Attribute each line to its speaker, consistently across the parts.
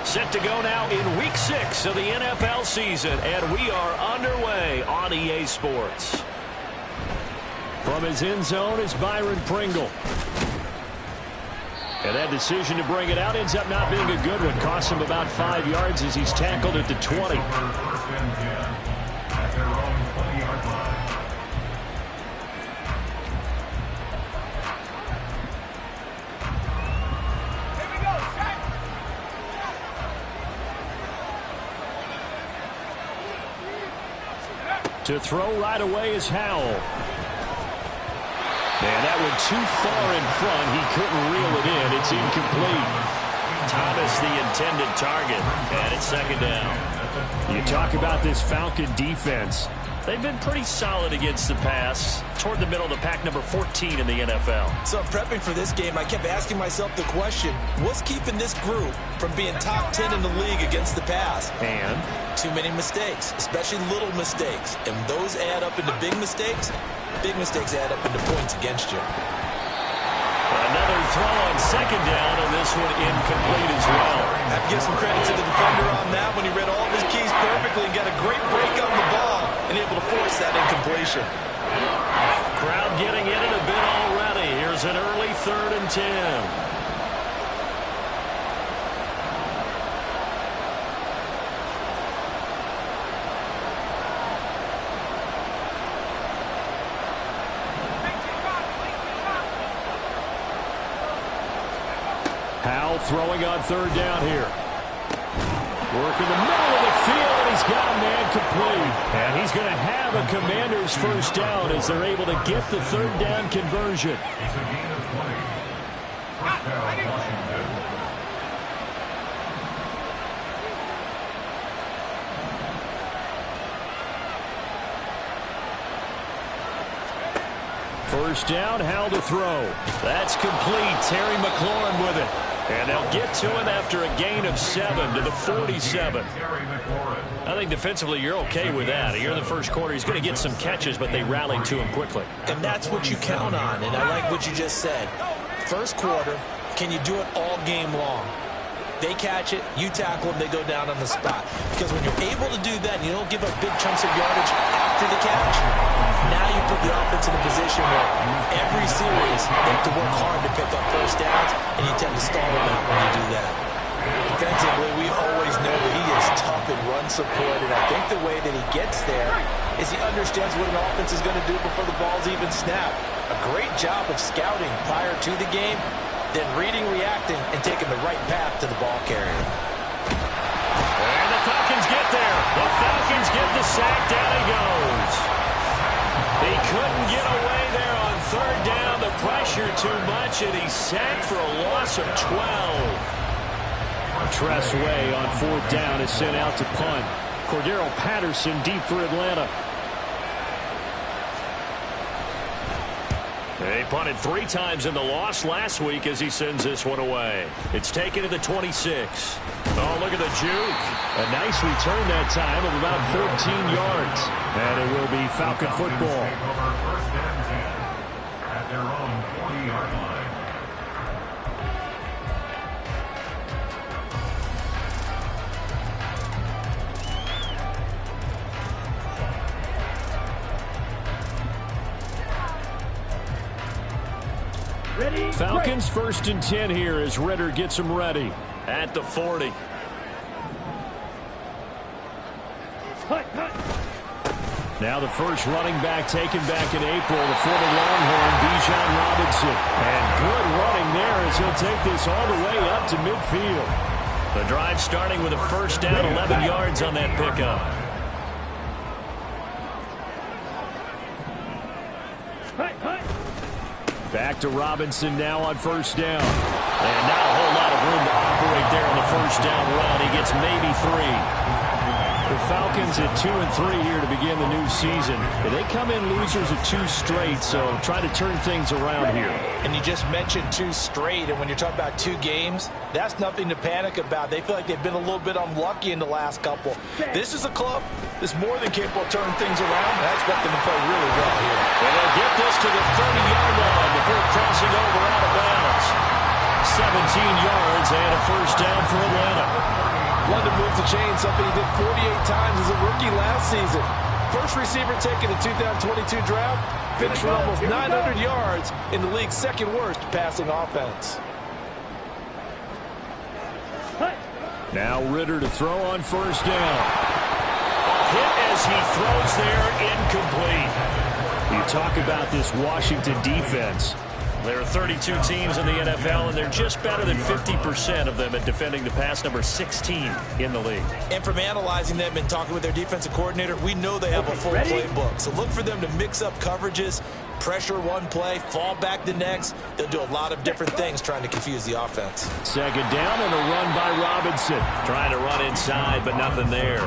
Speaker 1: Set to go now in Week 6 of the NFL season, and we are underway on EA Sports. From his end zone is Byron Pringle. And that decision to bring it out ends up not being a good one. Costs him about 5 yards as he's tackled at the 20. To throw right away is Howell. And that one too far in front. He couldn't reel it in. It's incomplete. Thomas the intended target. And it's second down. You talk about this Falcon defense. They've been pretty solid against the pass. Toward the middle of the pack, number 14 in the NFL.
Speaker 2: So prepping for this game, I kept asking myself the question, what's keeping this group from being top 10 in the league against the pass?
Speaker 1: And?
Speaker 2: Too many mistakes, especially little mistakes. And those add up into big mistakes. Big mistakes add up into points against you.
Speaker 1: Another throw on second down, and this one incomplete as well.
Speaker 2: I have to give some credit to the defender on that when he read all of his keys perfectly and got a great break on the ball and able to force that incompletion.
Speaker 1: Crowd getting in it a bit already. Here's an early 3rd and 10. Howell throwing on 3rd down here. Working the middle of the field, and he's got a man complete. And he's going to have a Commander's first down as they're able to get the 3rd down conversion. First down, Howell to throw. That's complete. Terry McLaurin with it. And they'll get to him after a gain of 7 to the 47. I think defensively you're okay with that. Here in the first quarter, he's going to get some catches, but they rallied to him quickly.
Speaker 2: And that's what you count on, and I like what you just said. First quarter, can you do it all game long? They catch it, you tackle them, they go down on the spot. Because when you're able to do that and you don't give up big chunks of yardage after the catch, now you put the offense in a position where every series they have to work hard to pick up first downs, and you tend to stall them out when you do that. Defensively, we always know that he is tough in run support, and I think the way that he gets there is he understands what an offense is going to do before the ball's even snapped. A great job of scouting prior to the game, then reading, reacting, and taking the right path to the ball carrier.
Speaker 1: And the Falcons get there. The Falcons get the sack. Down he goes. He couldn't get away there on 3rd down. The pressure too much, and he's sacked for a loss of 12. Tress Way on 4th down is sent out to punt. Cordero Patterson deep for Atlanta. They punted 3 times in the loss last week as he sends this one away. It's taken to the 26. Oh, look at the juke. A nice return that time of about 14 yards. And it will be Falcon football. At their own 40-yard line. Falcons 1st and 10 here as Ritter gets them ready at the 40. Now the first running back taken back in April, the former Longhorn, Bijan Robinson. And good running there as he'll take this all the way up to midfield. The drive starting with a first down, 11 yards on that pickup. Back to Robinson now on first down. And not a whole lot of room to operate there on the first down run. He gets maybe 3. The Falcons at 2-3 here to begin the new season. They come in losers of 2 straight, so try to turn things around here.
Speaker 2: And you just mentioned 2 straight, and when you're talking about 2 games, that's nothing to panic about. They feel like they've been a little bit unlucky in the last couple. This is a club that's more than capable of turning things around. I expect them to play really well here.
Speaker 1: And they'll get to the 30-yard line before crossing over out of bounds. 17 yards and a first down for Atlanta.
Speaker 3: London moves the chain, something he did 48 times as a rookie last season. First receiver taken in the 2022 draft, finished with almost 900 yards in the league's second worst passing offense.
Speaker 1: Now Ridder to throw on first down. A hit as he throws there, incomplete. You talk about this Washington defense. There are 32 teams in the NFL, and they're just better than 50% of them at defending the pass, number 16 in the league.
Speaker 2: And from analyzing them and talking with their defensive coordinator, we know they have a full playbook. So look for them to mix up coverages, pressure one play, fall back the next. They'll do a lot of different things trying to confuse the offense.
Speaker 1: Second down and a run by Robinson. Trying to run inside, but nothing there.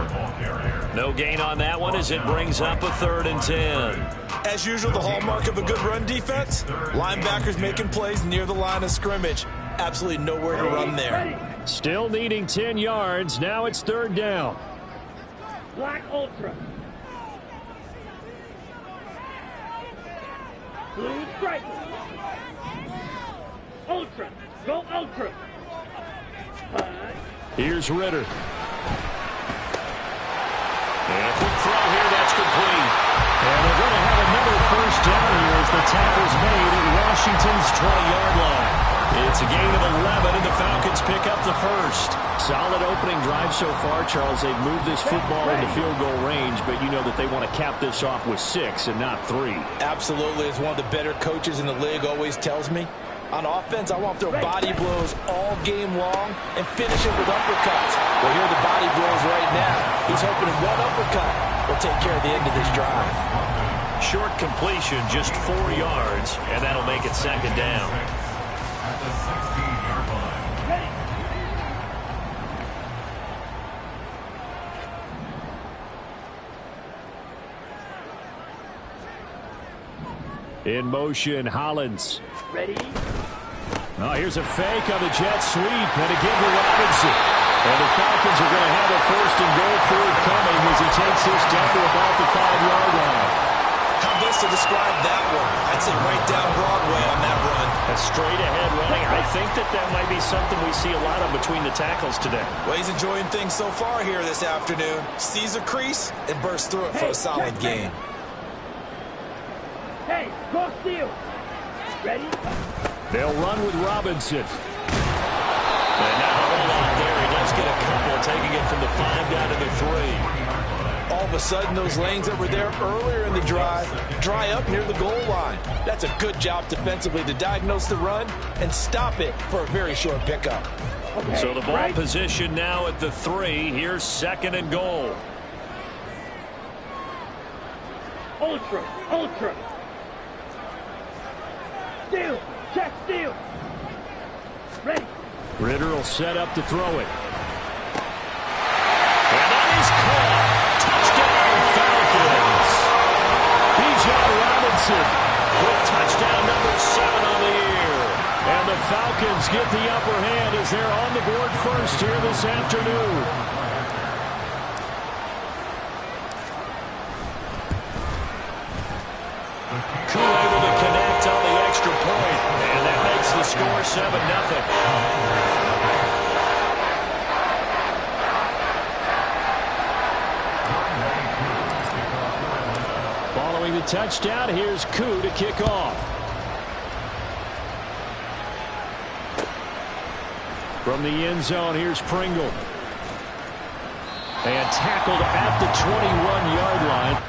Speaker 1: No gain on that one as it brings up a 3rd and 10.
Speaker 2: As usual, the hallmark of a good run defense, linebackers making plays near the line of scrimmage. Absolutely nowhere to run there.
Speaker 1: Still needing 10 yards. Now it's 3rd down.
Speaker 4: Black Ultra. Blue Stripe. Ultra. Go Ultra.
Speaker 1: Here's Ridder. And a quick throw here, that's complete. And they're going to have another first down here as the tackle's made at Washington's 20-yard line. It's a gain of 11, and the Falcons pick up the first. Solid opening drive so far, Charles. They've moved this football into field goal range, but you know that they want to cap this off with 6 and not 3.
Speaker 2: Absolutely. As one of the better coaches in the league always tells me, on offense, I want to throw body blows all game long and finish it with uppercuts. Well, here are the body blows right now. He's hoping one uppercut will take care of the end of this drive.
Speaker 1: Short completion, just 4 yards, and that'll make it 2nd down. In motion, Hollins.
Speaker 4: Ready?
Speaker 1: Oh, here's a fake on the jet sweep, and again to Robinson. And the Falcons are going to have a 1st and goal forthcoming as he takes this down to about the 5-yard line.
Speaker 2: How best to describe that one? I'd say right down Broadway on that run.
Speaker 1: A straight-ahead running. I think that might be something we see a lot of between the tackles today.
Speaker 2: Well, he's enjoying things so far here this afternoon. Sees a crease and bursts through it for a solid gain.
Speaker 4: Hey, cross steal. Ready?
Speaker 1: They'll run with Robinson. And not a whole lot there. He does get a couple, taking it from the 5 down to the 3.
Speaker 3: All of a sudden, those lanes that were there earlier in the drive dry up near the goal line. That's a good job defensively to diagnose the run and stop it for a very short pickup.
Speaker 4: Okay.
Speaker 1: So the ball position now at the 3. Here's 2nd and goal.
Speaker 4: Ultra. Ultra. Steal. Check steal. Ready.
Speaker 1: Ridder will set up to throw it. And that is caught. Touchdown, Falcons. Bijan Robinson with touchdown number 7 on the year. And the Falcons get the upper hand as they're on the board first here this afternoon. Koo able to connect on the extra point, and that makes the score 7-0. Following the touchdown, here's Koo to kick off. From the end zone, here's Pringle. And tackled at the 21-yard line.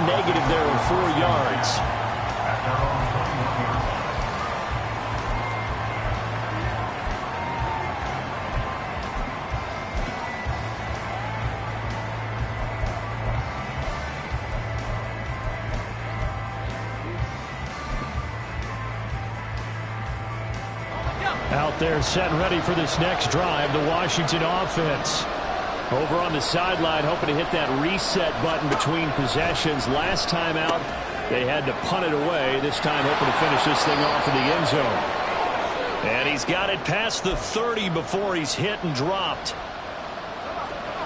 Speaker 1: negative there of 4 yards. Out there set and ready for this next drive, the Washington offense. Over on the sideline, hoping to hit that reset button between possessions. Last time out, they had to punt it away. This time, hoping to finish this thing off in the end zone. And he's got it past the 30 before he's hit and dropped.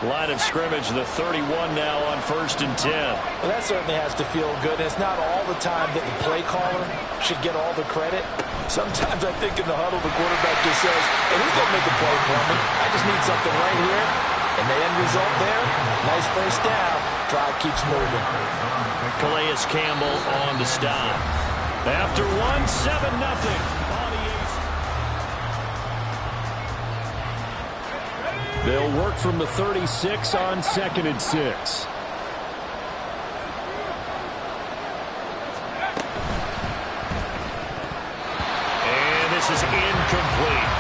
Speaker 1: Line of scrimmage, the 31 now on 1st and 10.
Speaker 2: Well, that certainly has to feel good. It's not all the time that the play caller should get all the credit. Sometimes I think in the huddle, the quarterback just says, hey, who's going to make a play for me? I just need something right here. And the end result there, nice first down. Drive keeps moving.
Speaker 1: Calais Campbell on the stop. After 1, 7-0. They'll work from the 36 on 2nd and 6. And this is incomplete.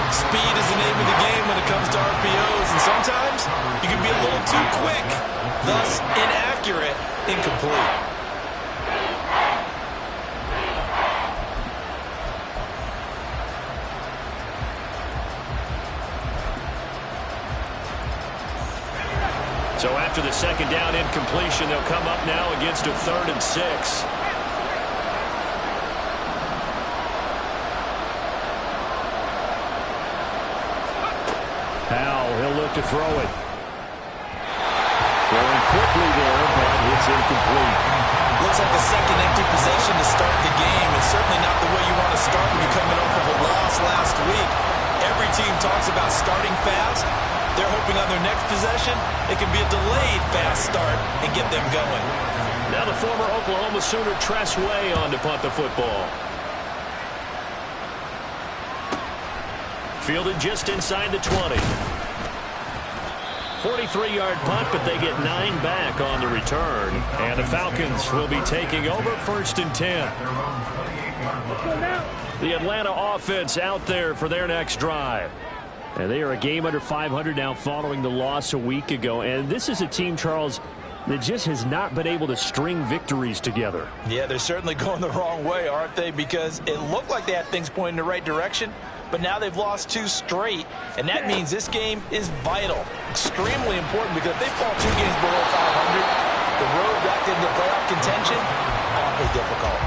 Speaker 2: Speed is the name of the game when it comes to RPOs, and sometimes you can be a little too quick, thus inaccurate, incomplete.
Speaker 1: So after the second down incompletion, they'll come up now against a 3rd and 6. Howell, he'll look to throw it. Throwing quickly there, but it's incomplete.
Speaker 2: Looks like a second empty possession to start the game. It's certainly not the way you want to start when you're coming off of a loss last week. Every team talks about starting fast. They're hoping on their next possession, it can be a delayed fast start and get them going.
Speaker 1: Now the former Oklahoma Sooner Tress Way on to punt the football. Fielded just inside the 20. 43-yard punt, but they get 9 back on the return. And the Falcons will be taking over 1st and 10. The Atlanta offense out there for their next drive. And they are a game under 500 now following the loss a week ago. And this is a team, Charles, that just has not been able to string victories together.
Speaker 2: Yeah, they're certainly going the wrong way, aren't they? Because it looked like they had things pointing in the right direction, but now they've lost 2 straight. And that means this game is vital, extremely important, because if they fall 2 games below 500, the road back into playoff contention, awfully difficult.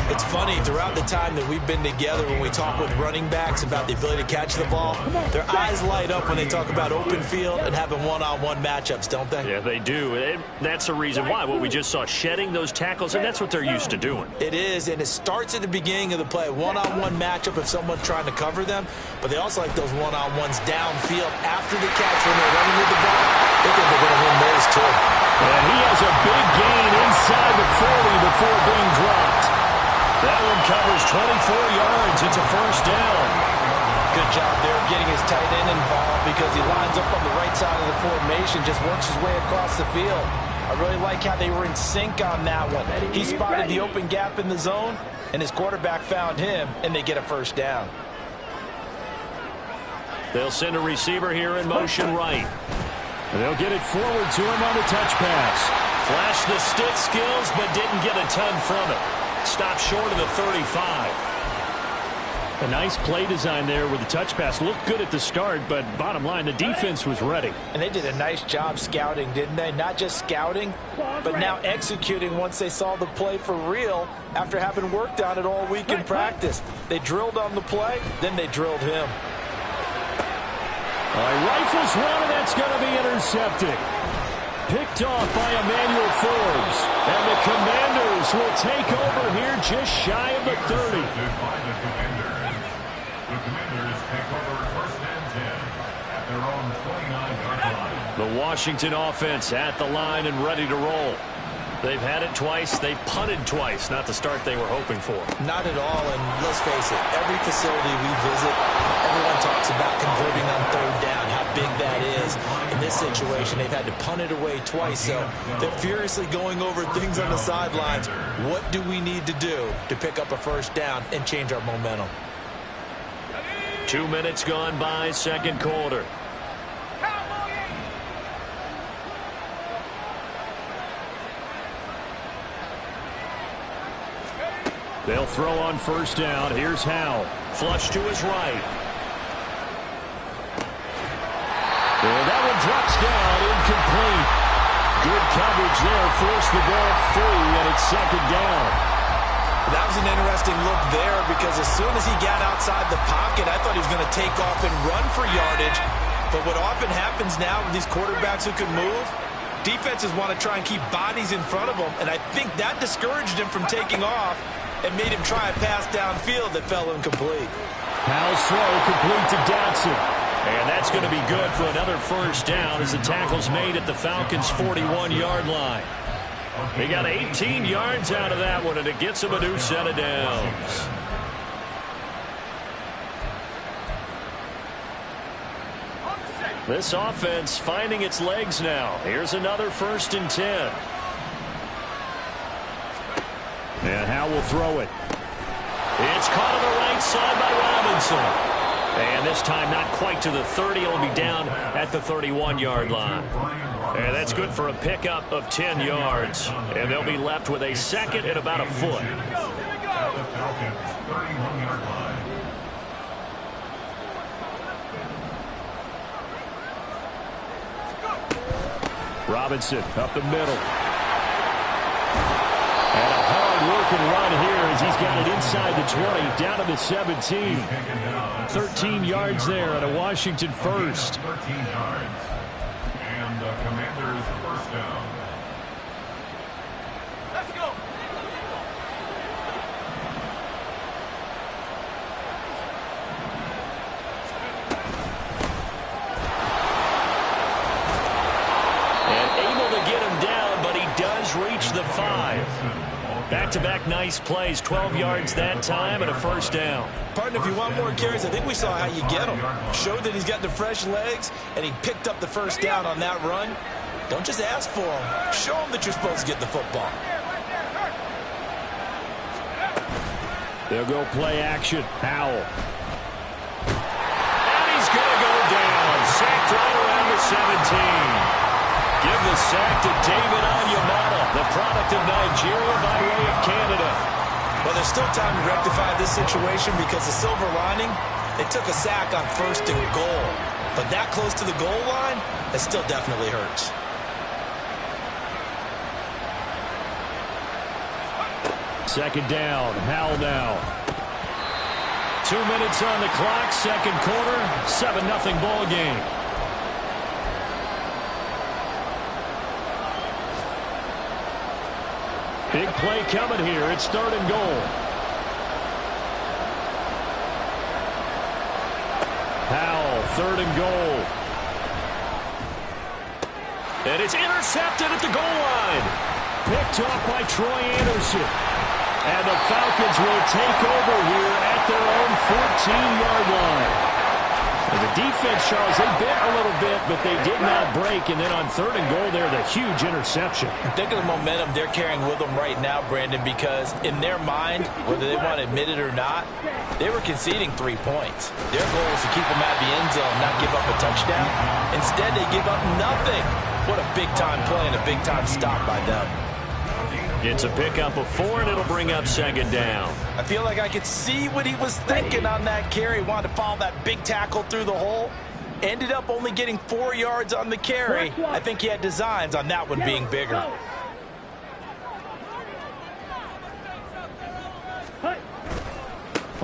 Speaker 2: It's funny, throughout the time that we've been together, when we talk with running backs about the ability to catch the ball, their eyes light up when they talk about open field and having one-on-one matchups, don't they?
Speaker 1: Yeah, they do. And that's the reason why. What we just saw, shedding those tackles, and that's what they're used to doing.
Speaker 2: It is, and it starts at the beginning of the play. One-on-one matchup if someone's trying to cover them, but they also like those one-on-ones downfield after the catch when they're running with the ball. They think they're going to win those too.
Speaker 1: And he has a big gain inside the 40 before being dropped. That one covers 24 yards. It's a first down.
Speaker 2: Good job there of getting his tight end involved because he lines up on the right side of the formation, just works his way across the field. I really like how they were in sync on that one. He spotted the open gap in the zone, and his quarterback found him, and they get a first down.
Speaker 1: They'll send a receiver here in motion right. And they'll get it forward to him on the touch pass. Flashed the stick skills, but didn't get a ton from it. Stopped short of the 35. A nice play design there with the touch pass. Looked good at the start, but bottom line, the defense was ready.
Speaker 2: And they did a nice job scouting, didn't they? Not just scouting, but now executing once they saw the play for real after having worked on it all week in practice. They drilled on the play, then they drilled him.
Speaker 1: Rifles one, and that's going to be intercepted. Picked off by Emmanuel Forbes. And the Commanders will take over here just shy of the 30.
Speaker 5: The Commanders take over 1st and 10 at their own 29-yard line.
Speaker 1: The Washington offense at the line and ready to roll. They've had it twice. They've punted twice. Not the start they were hoping for.
Speaker 2: Not at all, and let's face it, every facility we visit, everyone talks about converting on 3rd down, how big that is. In this situation, they've had to punt it away twice, so they're furiously going over things on the sidelines. What do we need to do to pick up a first down and change our momentum?
Speaker 1: 2 minutes gone by, second quarter. They'll throw on first down. Here's Howell. Flush to his right. And that one drops down, incomplete. Good coverage there, forced the ball free, and it's second down.
Speaker 2: That was an interesting look there because as soon as he got outside the pocket, I thought he was going to take off and run for yardage. But what often happens now with these quarterbacks who can move, defenses want to try and keep bodies in front of them, and I think that discouraged him from taking off and made him try a pass downfield that fell incomplete.
Speaker 1: Howell's throw complete to Dotson. And that's going to be good for another first down as the tackle's made at the Falcons' 41-yard line. They got 18 yards out of that one, and it gets them a new set of downs. This offense finding its legs now. Here's another 1st and 10. And Howell will throw it. It's caught on the right side by Robinson. And this time not quite to the 30. It'll be down at the 31-yard line. And that's good for a pickup of 10 yards. And they'll be left with a second and about a foot.
Speaker 5: At the Falcons' 31-yard line.
Speaker 1: Robinson up the middle. And a hard-working run here as he's got it inside the 20, down to the 17. 13 yards there on a Washington first.
Speaker 5: 13 yards. And the Commanders' first down.
Speaker 4: Let's go.
Speaker 1: And able to get him down, but he does reach the 5. Back-to-back nice plays, 12 yards that time and a first down.
Speaker 2: Partner, if you want more carries, I think we saw how you get him. Showed that he's got the fresh legs, and he picked up the first down on that run. Don't just ask for him. Show him that you're supposed to get the football.
Speaker 1: They'll go play action. Howell. And he's going to go down. Sacked right around the 17. Give the sack to David Onyemata, the product of Nigeria by way of Canada.
Speaker 2: Well, there's still time to rectify this situation because the silver lining, they took a sack on 1st and goal. But that close to the goal line, that still definitely hurts.
Speaker 1: Second down, Howell now. 2 minutes on the clock, second quarter, 7-0 ball game. Big play coming here. It's 3rd and goal. Howell, 3rd and goal. And it's intercepted at the goal line. Picked off by Troy Anderson. And the Falcons will take over here at their own 14-yard line. And the defense, Charles, they bit a little bit, but they did not break. And then on 3rd and goal there, the huge interception.
Speaker 2: Think of the momentum they're carrying with them right now, Brandon, because in their mind, whether they want to admit it or not, they were conceding 3 points. Their goal was to keep them out of the end zone, not give up a touchdown. Instead, they give up nothing. What a big-time play and a big-time stop by them.
Speaker 1: It's a pickup of 4, and it'll bring up 2nd down.
Speaker 2: I feel like I could see what he was thinking on that carry. Wanted to follow that big tackle through the hole. Ended up only getting 4 yards on the carry. I think he had designs on that one being bigger.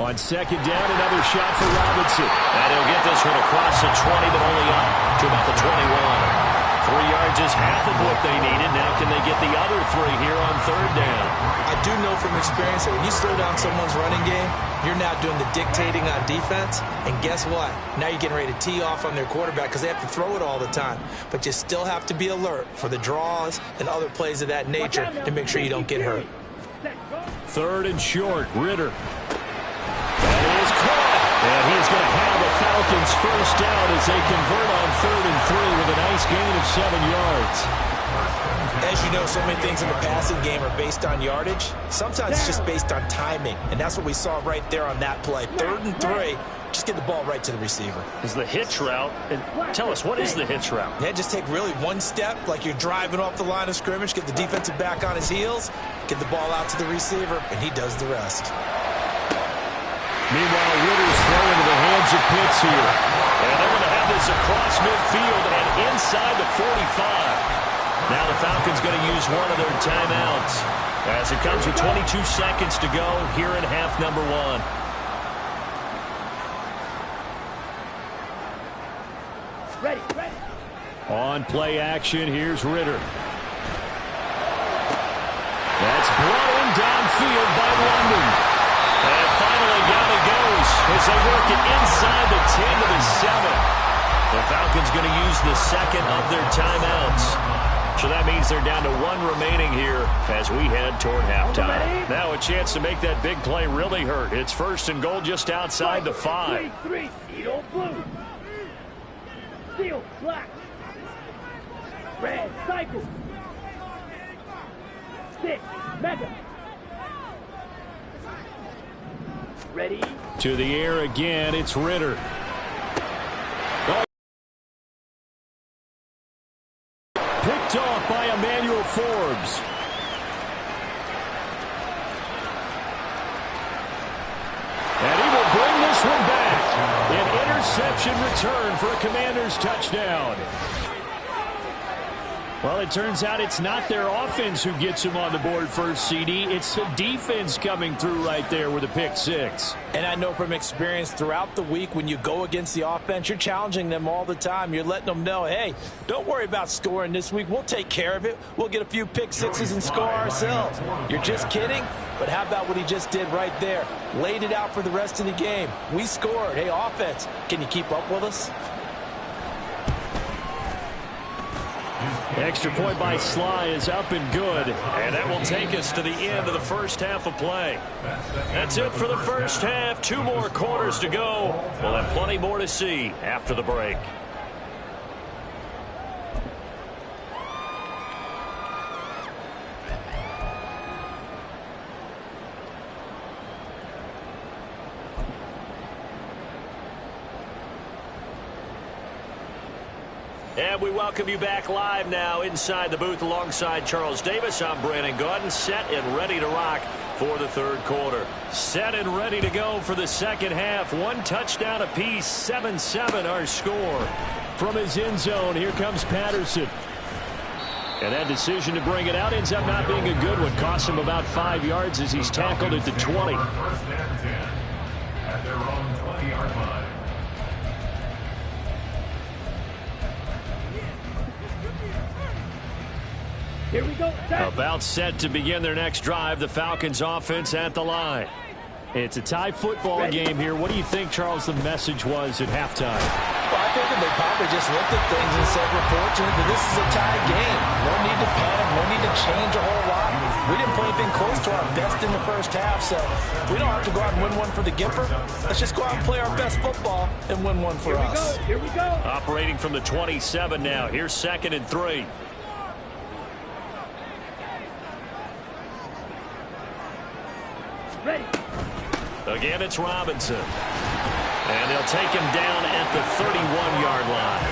Speaker 1: On 2nd down, another shot for Robinson. And he'll get this one across the 20, but only up to about the 21. 3 yards is half of what they needed. Now can they get the other 3 here on 3rd down?
Speaker 2: I do know from experience that when you slow down someone's running game, you're now doing the dictating on defense. And guess what? Now you're getting ready to tee off on their quarterback because they have to throw it all the time. But you still have to be alert for the draws and other plays of that nature to make sure you don't get hurt.
Speaker 1: 3rd and short, Ritter. That is caught. And he's going to have the Falcons first down as they convert on 3rd and 3 with a nice gain of 7 yards.
Speaker 2: As you know, so many things in the passing game are based on yardage. Sometimes it's just based on timing. And that's what we saw right there on that play. 3rd and 3. Just get the ball right to the receiver.
Speaker 1: Is the hitch route. And tell us, what is the hitch route?
Speaker 2: Yeah, just take really one step like you're driving off the line of scrimmage, get the defensive back on his heels, get the ball out to the receiver, and he does the rest.
Speaker 1: Meanwhile, Ritter's throw into the hands of Pitts here. And they're going to have this across midfield and inside the 45. Now the Falcons going to use one of their timeouts as it comes with 22 seconds to go here in half number 1.
Speaker 4: Ready.
Speaker 1: On play action, here's Ritter. That's brought in downfield by London. And finally down it goes as they work it inside the 10 to the 7. The Falcons going to use the second of their timeouts. So that means they're down to 1 remaining here as we head toward halftime. Now a chance to make that big play really hurt. It's 1st and goal just outside the 5.
Speaker 4: 3, Steel, blue. Steel, black. Red, cycle. 6, mega. Ready?
Speaker 1: To the air again, it's Ritter. Picked off by Emmanuel Forbes. And he will bring this one back. An interception return for a Commanders touchdown. Well, it turns out it's not their offense who gets him on the board first, CD. It's the defense coming through right there with a pick 6.
Speaker 2: And I know from experience throughout the week when you go against the offense, you're challenging them all the time. You're letting them know, hey, don't worry about scoring this week. We'll take care of it. We'll get a few pick 6s and score ourselves. You're just kidding? But how about what he just did right there? Laid it out for the rest of the game. We scored. Hey, offense, can you keep up with us?
Speaker 1: Extra point by Sly is up and good. And that will take us to the end of the first half of play. That's it for the first half. 2 more quarters to go. We'll have plenty more to see after the break. And we welcome you back live now inside the booth alongside Charles Davis. I'm Brandon Gaudin, set and ready to rock for the 3rd quarter. Set and ready to go for the second half. 1 touchdown apiece, 7-7 our score. From his end zone, here comes Patterson. And that decision to bring it out ends up not being a good one. Costs him about 5 yards as he's tackled at the 20.
Speaker 5: First and 10 at their own 20-yard line.
Speaker 4: Here we go.
Speaker 1: About set to begin their next drive. The Falcons offense at the line. It's a tie football game here. What do you think, Charles, the message was at halftime?
Speaker 2: Well, I think that they probably just looked at things and said, we're fortunate that this is a tie game. No need to panic. No need to change a whole lot. We didn't play anything close to our best in the first half, so we don't have to go out and win one for the Gipper. Let's just go out and play our best football and win one for us.
Speaker 4: Here we go.
Speaker 1: Operating from the 27 now. Here's 2nd and 3.
Speaker 4: Ready.
Speaker 1: Again, it's Robinson. And they'll take him down at the 31-yard line.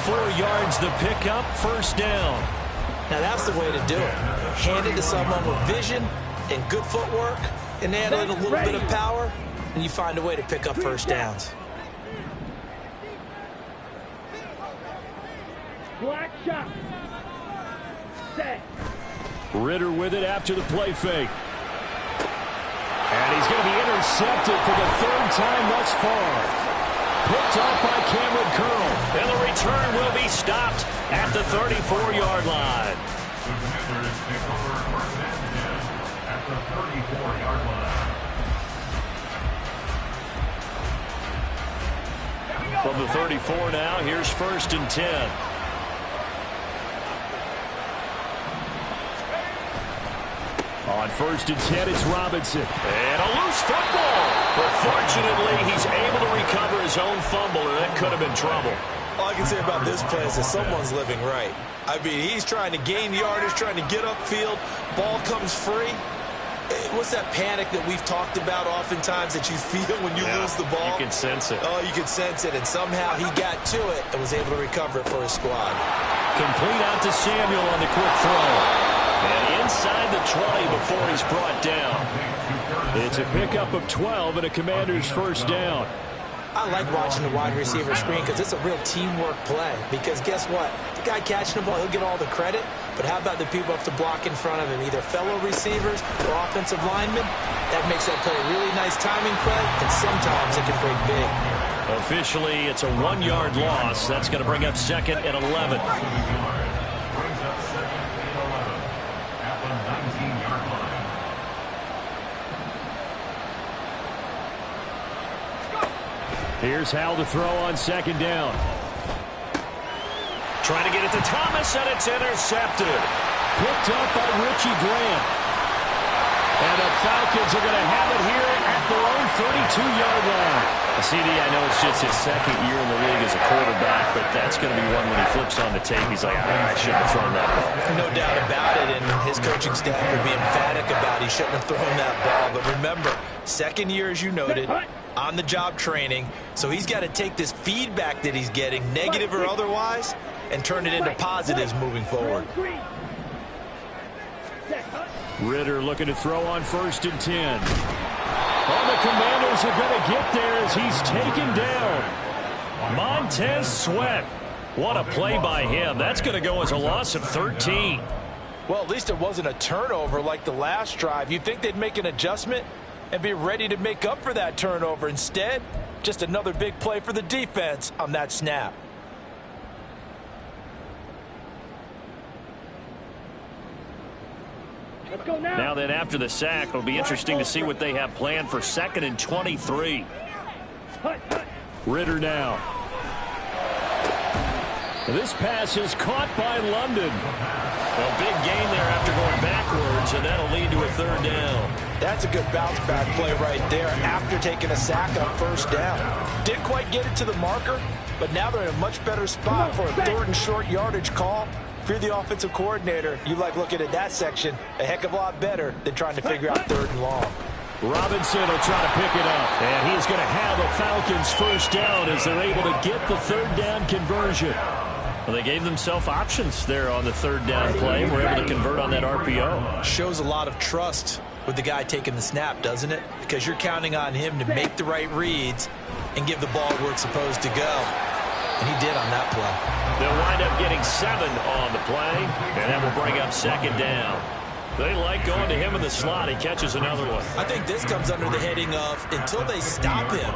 Speaker 1: 4 yards the pickup, first down.
Speaker 2: Now, that's the way to do it. Hand it to someone with vision and good footwork, and add a little bit of power, and you find a way to pick up first downs.
Speaker 4: Black shot. Set.
Speaker 1: Ritter with it after the play fake. And he's going to be intercepted for the 3rd time thus far. Picked off by Cameron Curl. And the return will be stopped at the 34-yard line.
Speaker 5: The Commanders take over first and 10 at the 34-yard line.
Speaker 1: From the 34 now, here's 1st and 10. On 1st and 10, it's Robinson. And a loose football. But fortunately, he's able to recover his own fumble, and that could have been trouble.
Speaker 2: All I can say about this play is that someone's living right. I mean, he's trying to gain yardage, trying to get upfield. Ball comes free. What's that panic that we've talked about oftentimes that you feel when you lose the ball?
Speaker 1: You can sense it.
Speaker 2: Oh, you can sense it. And somehow he got to it and was able to recover it for his squad.
Speaker 1: Complete out to Samuel on the quick throw. And inside the 20 before he's brought down. It's a pickup of 12 and a Commander's first down.
Speaker 2: I like watching the wide receiver screen because it's a real teamwork play. Because guess what? The guy catching the ball, he'll get all the credit. But how about the people have to block in front of him, either fellow receivers or offensive linemen? That makes that play a really nice timing play, and sometimes it can break big.
Speaker 1: Officially, it's a 1-yard loss. That's going to bring up second and 11.
Speaker 5: Brings up second and 11 at the 19-yard line.
Speaker 1: Here's Howell to throw on second down. Trying to get it to Thomas, and it's intercepted. Picked up by Richie Grant. And the Falcons are going to have it here at their own 32-yard line. CD, I know it's just his second year in the league as a quarterback, but that's going to be one when he flips on the tape. He's like, I shouldn't have thrown that ball.
Speaker 2: No doubt about it, and his coaching staff will be emphatic about he shouldn't have thrown that ball. But remember, second year, as you noted, on-the-job training, so he's got to take this feedback that he's getting, negative or otherwise, and turn it into positives moving forward.
Speaker 1: Ridder looking to throw on first and 10. Oh, the Commanders are going to get there as he's taken down. Montez Sweat. What a play by him. That's going to go as a loss of 13.
Speaker 3: Well, at least it wasn't a turnover like the last drive. You'd think they'd make an adjustment and be ready to make up for that turnover. Instead, just another big play for the defense on that snap.
Speaker 4: Let's go now.
Speaker 1: Now then, after the sack, it'll be interesting to see what they have planned for second and 23. Ridder now. This pass is caught by London. A big gain there after going backwards, and that'll lead to a third down.
Speaker 3: That's a good bounce back play right there after taking a sack on first down. Didn't quite get it to the marker, but now they're in a much better spot for a third and short yardage call. If you're the offensive coordinator, you like looking at that section a heck of a lot better than trying to figure out third and long.
Speaker 1: Robinson will try to pick it up, and he's going to have the Falcons first down as they're able to get the third down conversion. Well, they gave themselves options there on the third down play. We're able to convert on that RPO.
Speaker 2: Shows a lot of trust with the guy taking the snap, doesn't it? Because you're counting on him to make the right reads and give the ball where it's supposed to go. And he did on that play.
Speaker 1: They'll wind up getting 7 on the play, and that will bring up second down. They like going to him in the slot. He catches another one.
Speaker 2: I think this comes under the heading of until they stop him,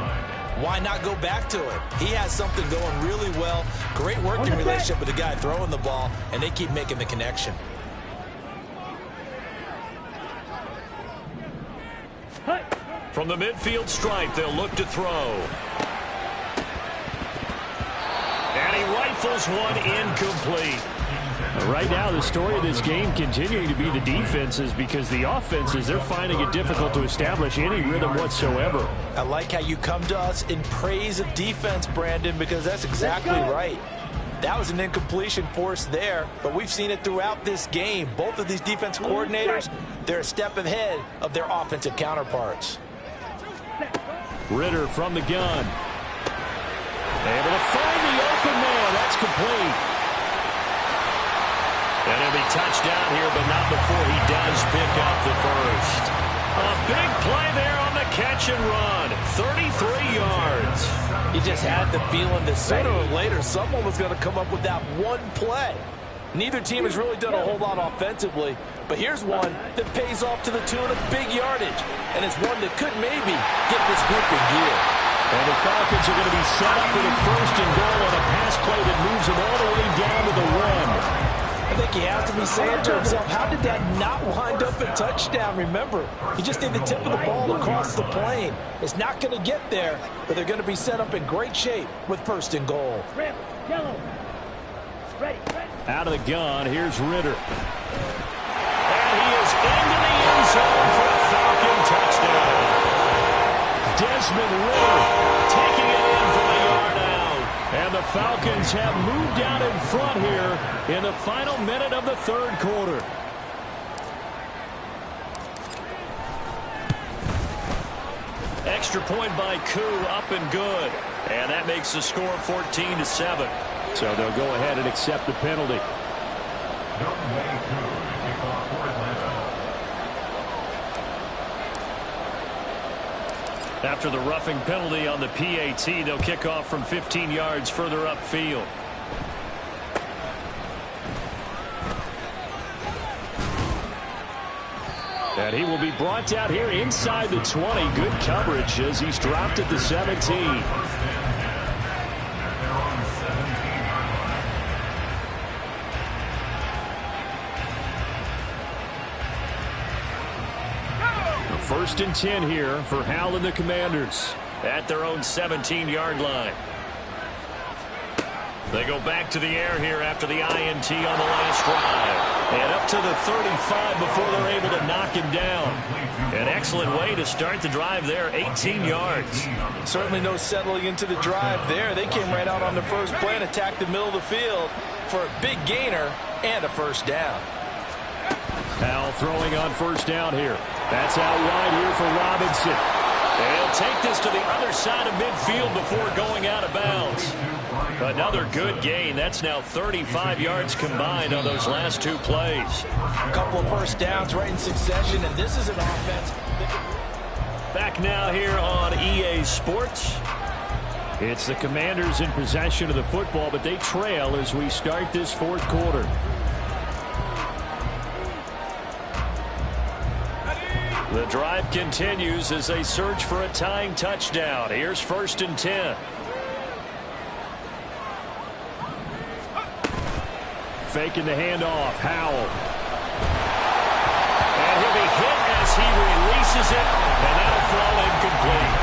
Speaker 2: why not go back to it? He has something going really well. Great working relationship with the guy throwing the ball, and they keep making the connection.
Speaker 1: From the midfield stripe, they'll look to throw. And he rifles one incomplete. Right now, the story of this game continuing to be the defenses, because the offenses, they're finding it difficult to establish any rhythm whatsoever.
Speaker 3: I like how you come to us in praise of defense, Brandon, because that's exactly right. That was an incompletion forced there, but we've seen it throughout this game. Both of these defense coordinators, they're a step ahead of their offensive counterparts.
Speaker 1: Ridder from the gun. Able to find the open man. That's complete. And he'll be touched down here, but not before he does pick up the first. A big play there on the catch and run. 33 yards.
Speaker 3: You just had the feeling that sooner or later someone was going to come up with that one play. Neither team has really done a whole lot offensively, but here's one that pays off to the tune of big yardage, and it's one that could maybe get this group in gear.
Speaker 1: And the Falcons are going to be set up with a first and goal on a pass play that moves them all the way down to the one.
Speaker 3: I think he has to be saying to himself, how did that not wind up a touchdown? Remember, he just did the tip of the ball across the plane. It's not going to get there, but they're going to be set up in great shape with first and goal.
Speaker 4: Yellow. Ready.
Speaker 1: Out of the gun, here's Ridder. And he is into the end zone for a Falcon touchdown. Dead Falcons have moved out in front here in the final minute of the third quarter. Extra point by Koo, up and good. And that makes the score 14-7. So they'll go ahead and accept the penalty.
Speaker 5: Dalton Koo to kick off for Atlanta.
Speaker 1: After the roughing penalty on the PAT, they'll kick off from 15 yards further upfield. And he will be brought out here inside the 20. Good coverage as he's dropped at the 17. First and 10 here for Hal and the Commanders at their own 17-yard line. They go back to the air here after the INT on the last drive. And up to the 35 before they're able to knock him down. An excellent way to start the drive there, 18 yards.
Speaker 3: Certainly no settling into the drive there. They came right out on the first play and attacked the middle of the field for a big gainer and a first down.
Speaker 1: Hal throwing on first down here. That's out wide here for Robinson. They'll take this to the other side of midfield before going out of bounds. Another good gain. That's now 35 yards combined on those last two plays.
Speaker 3: A couple of first downs right in succession, and this is an offense.
Speaker 1: Back now here on EA Sports. It's the Commanders in possession of the football, but they trail as we start this fourth quarter. The drive continues as they search for a tying touchdown. Here's first and 10. Faking the handoff. Howell. And he'll be hit as he releases it, and that'll fall incomplete.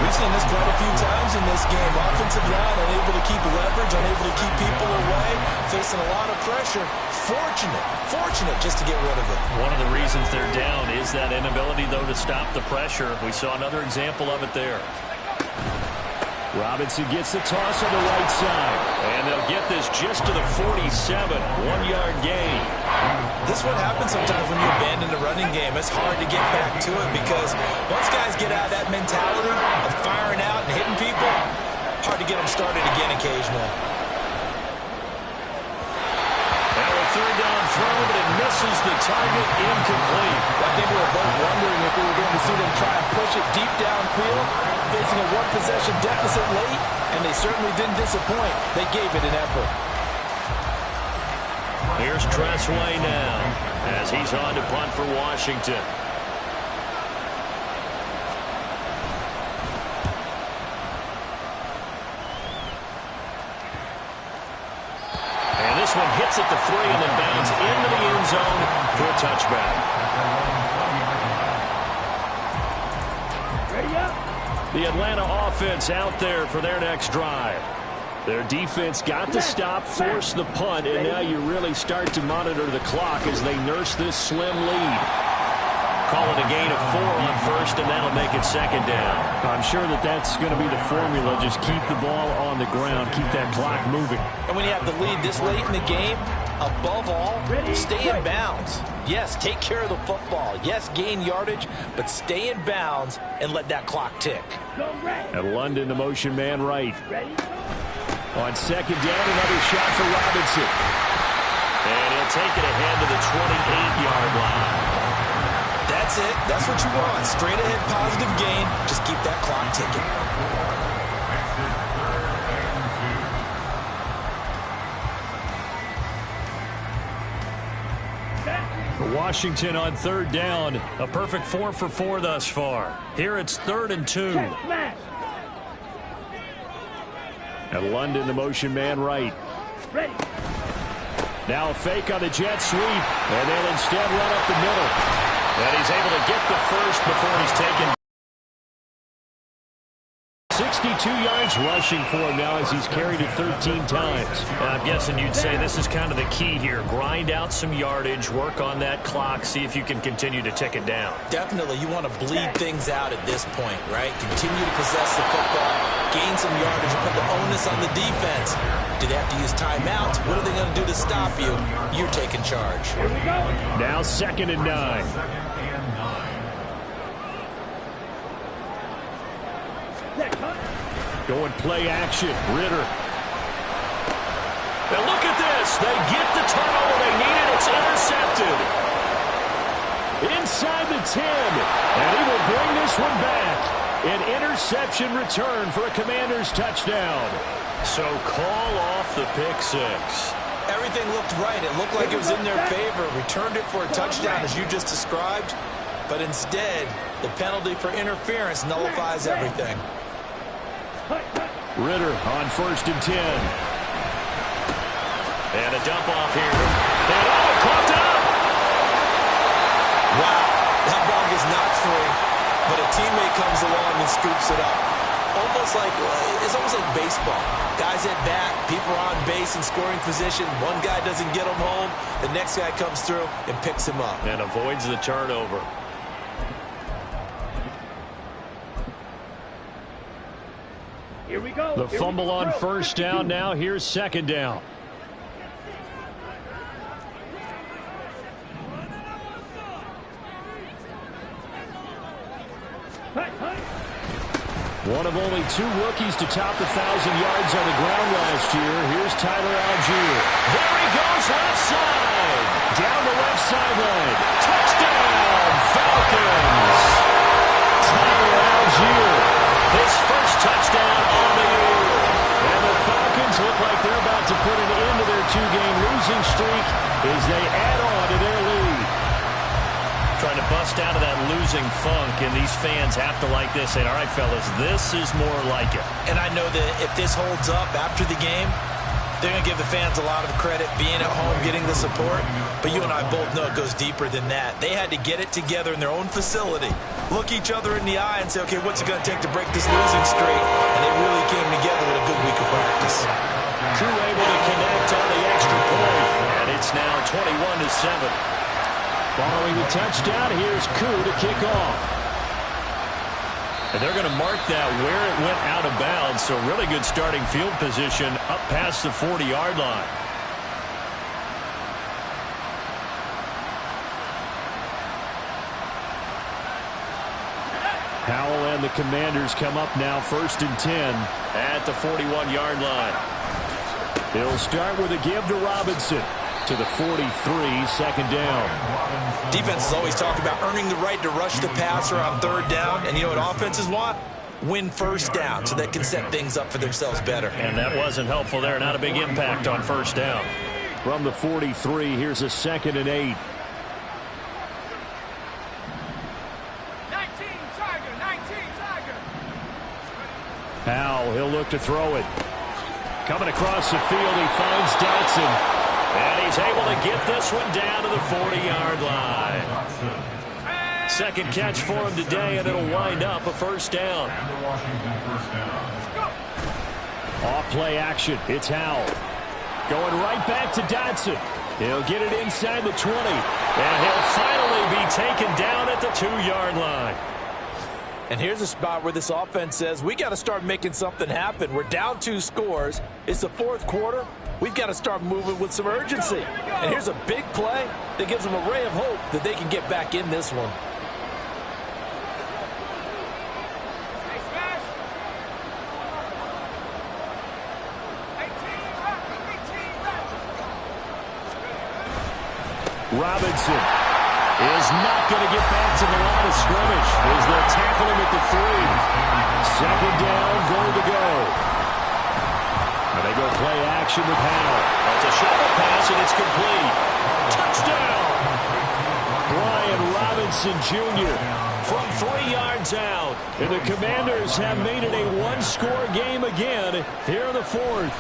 Speaker 2: We've seen this quite a few times in this game. Offensive line unable to keep leverage, unable to keep people away, facing a lot of pressure. Fortunate just to get rid of it.
Speaker 1: One of the reasons they're down is that inability, though, to stop the pressure. We saw another example of it there. Robinson gets the toss on the right side. And they'll get this just to the 47. 1-yard gain.
Speaker 2: This is what happens sometimes when you abandon the running game. It's hard to get back to it because once guys get out of that mentality of firing out and hitting people, hard to get them started again occasionally.
Speaker 1: Now a third down throw, but it misses the target, incomplete.
Speaker 3: I think we were both wondering if we were going to see them try and push it deep downfield, facing a one-possession deficit late, and they certainly didn't disappoint. They gave it an effort.
Speaker 1: Here's Tressway now as he's on to punt for Washington. And this one hits at the 3 and then bounds into the end zone for a touchback.
Speaker 4: Ready up.
Speaker 1: The Atlanta offense out there for their next drive. Their defense got the stop, forced the punt, and now you really start to monitor the clock as they nurse this slim lead. Call it a gain of 4 on first, and that'll make it second down. I'm sure that that's going to be the formula. Just keep the ball on the ground, keep that clock moving.
Speaker 3: And when you have the lead this late in the game, above all, stay in bounds. Yes, take care of the football. Yes, gain yardage, but stay in bounds and let that clock tick.
Speaker 1: And London, the motion man right.
Speaker 4: Ready?
Speaker 1: On second down, another shot for Robinson. And he'll take it ahead to the 28-yard line.
Speaker 2: That's it. That's what you want. Straight ahead positive gain. Just keep that clock ticking.
Speaker 1: Washington on third down. A perfect 4 for 4 thus far. Here it's 3rd and 2.
Speaker 4: Smash.
Speaker 1: And London, the motion man right.
Speaker 4: Ready.
Speaker 1: Now a fake on the jet sweep. And they'll instead run up the middle. And he's able to get the first before he's taken. 16
Speaker 6: 62 yards rushing for him now as he's carried it 13 times.
Speaker 1: I'm guessing you'd say this is kind of the key here. Grind out some yardage, work on that clock, see if you can continue to tick it down.
Speaker 2: Definitely, you want to bleed things out at this point, right? Continue to possess the football, gain some yardage, and put the onus on the defense. Do they have to use timeouts? What are they going to do to stop you? You're taking charge.
Speaker 6: Now 2nd and 9. Going play action. Ritter.
Speaker 1: Now look at this. They get the turnover they needed. It's intercepted.
Speaker 6: Inside the 10. And he will bring this one back. An interception return for a Commanders touchdown.
Speaker 1: So call off the pick six.
Speaker 2: Everything looked right. It looked like it was in their favor. Returned it for a touchdown, as you just described. But instead, the penalty for interference nullifies everything.
Speaker 6: Ritter on 1st and 10.
Speaker 1: And a dump off here. And caught up.
Speaker 2: Wow, that ball gets knocked free, but a teammate comes along and scoops it up. It's almost like baseball. Guys at bat, people are on base in scoring position. One guy doesn't get him home. The next guy comes through and picks him up.
Speaker 1: And avoids the turnover.
Speaker 4: Here we go.
Speaker 6: The fumble on 1st down. Now here's 2nd down. One of only 2 rookies to top 1,000 yards on the ground last year. Here's Tyler Algier.
Speaker 1: There he goes, left side.
Speaker 6: Down the left sideline.
Speaker 1: Touchdown, Falcons.
Speaker 6: Tyler Algier.
Speaker 1: His first touchdown on the year.
Speaker 6: And the Falcons look like they're about to put an end to their 2-game losing streak as they add on to their lead.
Speaker 1: Trying to bust out of that losing funk, and these fans have to like this. And all right, fellas, this is more like it.
Speaker 2: And I know that if this holds up after the game, they're going to give the fans a lot of credit, being at home, getting the support. But you and I both know it goes deeper than that. They had to get it together in their own facility, look each other in the eye and say, okay, what's it going to take to break this losing streak? And they really came together with a good week of practice.
Speaker 1: Koo able to connect on the extra point. And it's now 21-7.
Speaker 6: Following the touchdown, here's Koo to kick off.
Speaker 1: And they're going to mark that where it went out of bounds, so really good starting field position up past the 40-yard line.
Speaker 6: Howell and the Commanders come up now 1st and 10.
Speaker 1: At the 41-yard line.
Speaker 6: He'll start with a give to Robinson. To the 43, 2nd down.
Speaker 2: Defenses always talk about earning the right to rush the passer on 3rd down. And you know what offenses want? Win 1st down so they can set things up for themselves better.
Speaker 1: And that wasn't helpful there. Not a big impact on 1st down.
Speaker 6: From the 43, here's a 2nd and 8.
Speaker 4: 19, Tiger.
Speaker 6: Howell, he'll look to throw it. Coming across the field, he finds Dotson.
Speaker 1: And he's able to get this one down to the 40-yard line. 2nd catch for him today, and it'll wind up a 1st down.
Speaker 6: Off play action. It's Howell. Going right back to Dotson. He'll get it inside the 20.
Speaker 1: And he'll finally be taken down at the 2-yard line.
Speaker 3: And here's a spot where this offense says, we got to start making something happen. We're down 2 scores. It's the 4th quarter. We've got to start moving with some urgency. And here's a big play that gives them a ray of hope that they can get back in this one.
Speaker 6: Robinson is not going to get back to the line of scrimmage as they'll tackle him at the 3. 2nd down, goal to go. And they go play action with Howell.
Speaker 1: That's a shovel pass, and it's complete. Touchdown!
Speaker 6: Brian Robinson Jr.
Speaker 1: from 3 yards out.
Speaker 6: And the Commanders have made it a 1-score game again here in the 4th.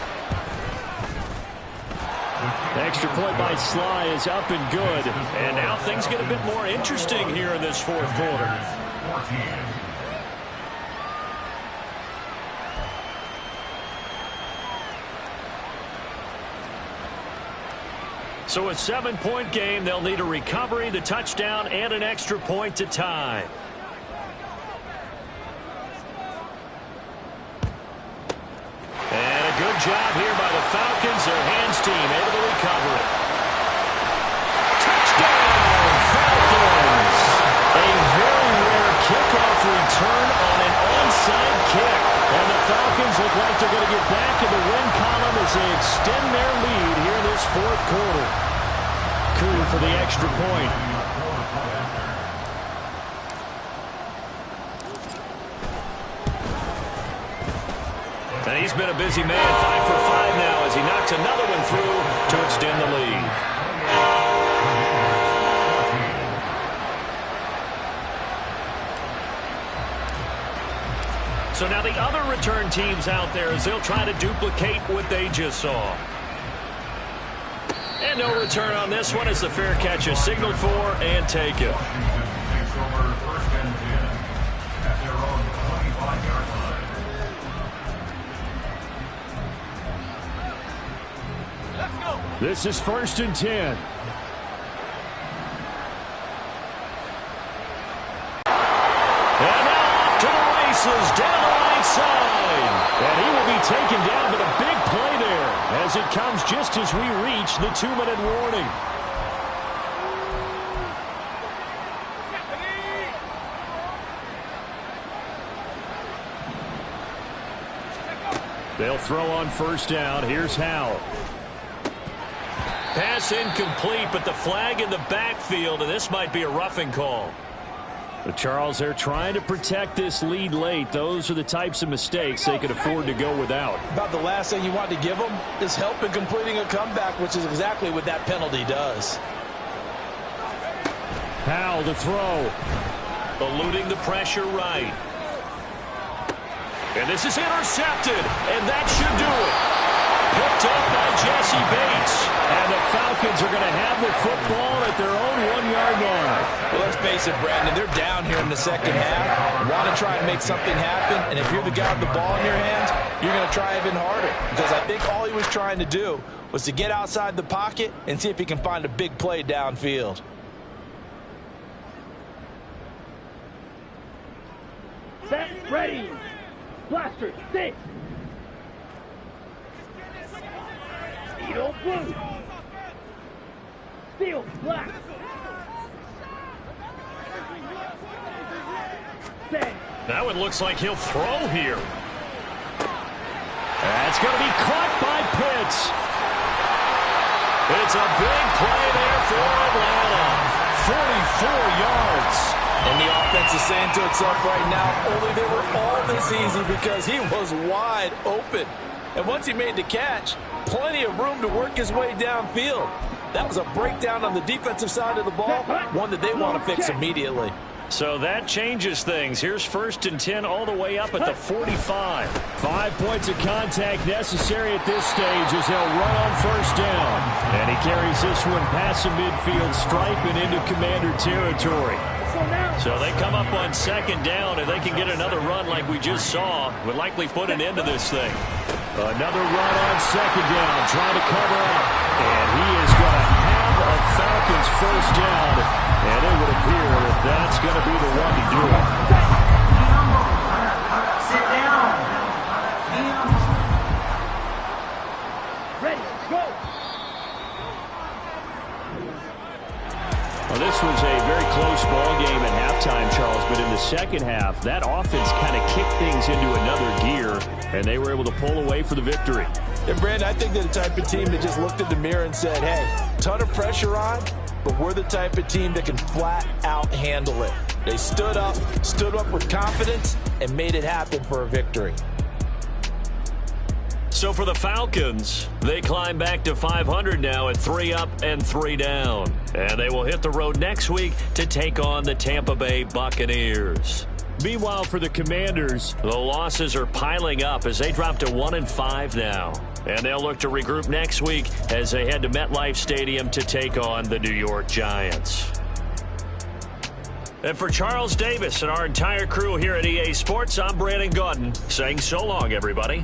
Speaker 6: Extra point by Sly is up and good.
Speaker 1: And now things get a bit more interesting here in this 4th quarter. So a 7-point game. They'll need a recovery, the touchdown, and an extra point to tie. And a good job here by the Falcons. Their hands team able to recover it. Touchdown, Falcons! A very rare kickoff return on an onside kick. And the Falcons look like they're going to get back in the win column as they extend their lead here in this fourth quarter. Coup for the extra point. And he's been a busy man, 5 for 5 now as he knocks another one through to extend the lead. So now the other return teams out there as they'll try to duplicate what they just saw. And no return on this one as the fair catch is signaled for and taken.
Speaker 6: This is 1st and 10.
Speaker 1: And now off to the races down the right side. And he will be taken down, but a big play there as it comes just as we reach the 2-minute warning. They'll throw on 1st down. Here's Howell. Pass incomplete, but the flag in the backfield, and this might be a roughing call. But Charles, they're trying to protect this lead late. Those are the types of mistakes they could afford to go without.
Speaker 2: About the last thing you want to give them is help in completing a comeback, which is exactly what that penalty does.
Speaker 1: Howell to throw. Eluding the pressure right. And this is intercepted, and that should do it. Picked up by Jesse Bates. And the Falcons are going to have the football at their own 1-yard line.
Speaker 2: Well, let's face it, Brandon, they're down here in the second half. Want to try and make something happen, and if you're the guy with the ball in your hands, you're going to try even harder. Because I think all he was trying to do was to get outside the pocket and see if he can find a big play downfield.
Speaker 4: Set, ready. Blaster, 6. Speedo, blue. Steel, black. Set.
Speaker 1: That one looks like he'll throw here. That's going to be caught by Pitts. It's a big play there for Atlanta. 44 yards.
Speaker 2: And the offense is saying to itself right now, only they were all this easy because he was wide open. And once he made the catch, plenty of room to work his way downfield. That was a breakdown on the defensive side of the ball, one that they want to fix immediately.
Speaker 1: So that changes things. Here's 1st and 10 all the way up at the 45.
Speaker 6: 5 points of contact necessary at this stage as they'll run on 1st down. And he carries this one past the midfield stripe and into Commander territory.
Speaker 1: So they come up on 2nd down, and they can get another run like we just saw. Would likely put an end to this thing.
Speaker 6: Another run on 2nd down, trying to cover up. And he is going to have a Falcons 1st down. And it would appear that that's going to be the one to do it.
Speaker 4: Sit down. Ready, go.
Speaker 6: Well, this was a very close ball game at halftime, Charles, but in the second half, that offense kind of kicked things into another gear, and they were able to pull away for the victory.
Speaker 2: And Brandon, I think they're the type of team that just looked in the mirror and said, hey, ton of pressure on, but we're the type of team that can flat out handle it. They stood up with confidence, and made it happen for a victory.
Speaker 1: So for the Falcons, they climb back to 500 now at 3 up and 3 down. And they will hit the road next week to take on the Tampa Bay Buccaneers.
Speaker 6: Meanwhile, for the Commanders,
Speaker 1: the losses are piling up as they drop to 1-5 now. And they'll look to regroup next week as they head to MetLife Stadium to take on the New York Giants. And for Charles Davis and our entire crew here at EA Sports, I'm Brandon Gaudin saying so long, everybody.